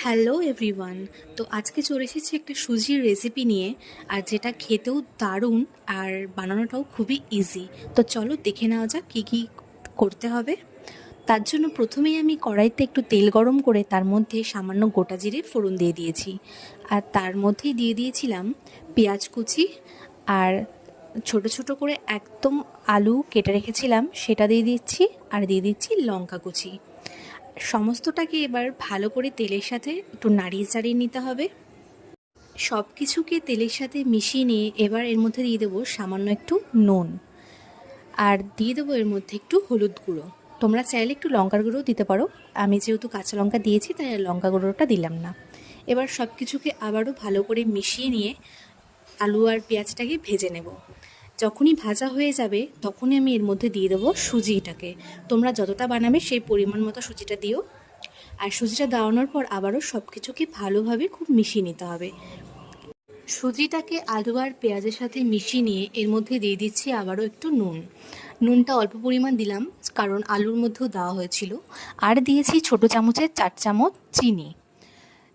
Hello everyone. তো আজকে চলে এসেছি একটা সুজির রেসিপি নিয়ে, আর যেটা খেতেও দারুণ আর বানানোটাও খুবই ইজি। তো চলো দেখে নেওয়া যাক কী কী করতে হবে। তার জন্য প্রথমেই আমি কড়াইতে একটু তেল গরম করে তার মধ্যে সামান্য গোটা জিরে ফোড়ন দিয়ে দিয়েছি, আর তার মধ্যেই দিয়ে দিয়েছিলাম পেঁয়াজ কুচি, আর ছোট ছোট করে একদম আলু কেটে রেখেছিলাম সেটা দিয়ে দিচ্ছি, আর দিয়ে দিচ্ছি লঙ্কা কুচি। সমস্তটাকে এবার ভালো করে তেলের সাথে একটু নাড়িয়ে চাড়িয়ে নিতে হবে। সব কিছুকে তেলের সাথে মিশিয়ে নিয়ে এবার এর মধ্যে দিয়ে দেবো সামান্য একটু নুন, আর দিয়ে দেবো এর মধ্যে একটু হলুদ গুঁড়ো। তোমরা চাইলে একটু লঙ্কার গুঁড়োও দিতে পারো, আমি যেহেতু কাঁচা লঙ্কা দিয়েছি তাই আর লঙ্কা গুঁড়োটা দিলাম না। এবার সব কিছুকে আবারও ভালো করে মিশিয়ে নিয়ে আলু আর পেঁয়াজটাকে ভেজে নেব। যখনই ভাজা হয়ে যাবে তখনই আমি এর মধ্যে দিয়ে দেবো সুজিটাকে। তোমরা যতটা বানাবে সেই পরিমাণ মতো সুজিটা দিও, আর সুজিটা দেওয়ানোর পর আবারও সব কিছুকে ভালোভাবে খুব মিশিয়ে নিতে হবে। সুজিটাকে আলু আর পেঁয়াজের সাথে মিশিয়ে নিয়ে এর মধ্যে দিয়ে দিচ্ছি আবারও একটু নুনটা অল্প পরিমাণ দিলাম, কারণ আলুর মধ্যেও দেওয়া হয়েছিল। আর দিয়েছি ছোটো চামচের 4 চামচ চিনি।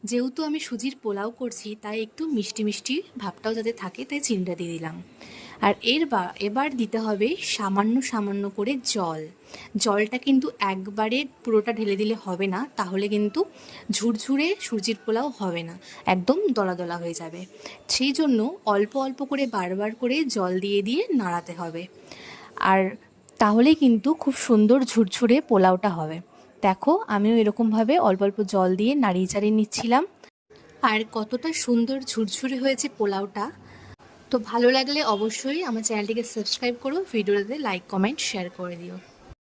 যেহেতু আমি সুজির পোলাও করছি তাই একটু মিষ্টি মিষ্টি ভাবটাও যাতে থাকে, তাই চিনিটা দিয়ে দিলাম। আর এবার দিতে হবে সামান্য সামান্য করে জলটা কিন্তু একবারে পুরোটা ঢেলে দিলে হবে না, তাহলে কিন্তু ঝুরঝুরে সুজির পোলাও হবে না, একদম দলা দলা হয়ে যাবে। সেই জন্য অল্প অল্প করে বারবার করে জল দিয়ে দিয়ে নাড়াতে হবে, আর তাহলেই কিন্তু খুব সুন্দর ঝুরঝুরে পোলাওটা হবে। দেখো আমিও এরকমভাবে অল্প অল্প জল দিয়ে নাড়িয়ে চাড়িয়ে নিচ্ছিলাম, আর কতটা সুন্দর ঝুরঝুরে হয়েছে পোলাওটা। তো ভালো লাগলে অবশ্যই আমার চ্যানেলটিকে সাবস্ক্রাইব করো, ভিডিওটাতে লাইক কমেন্ট শেয়ার করে দিও।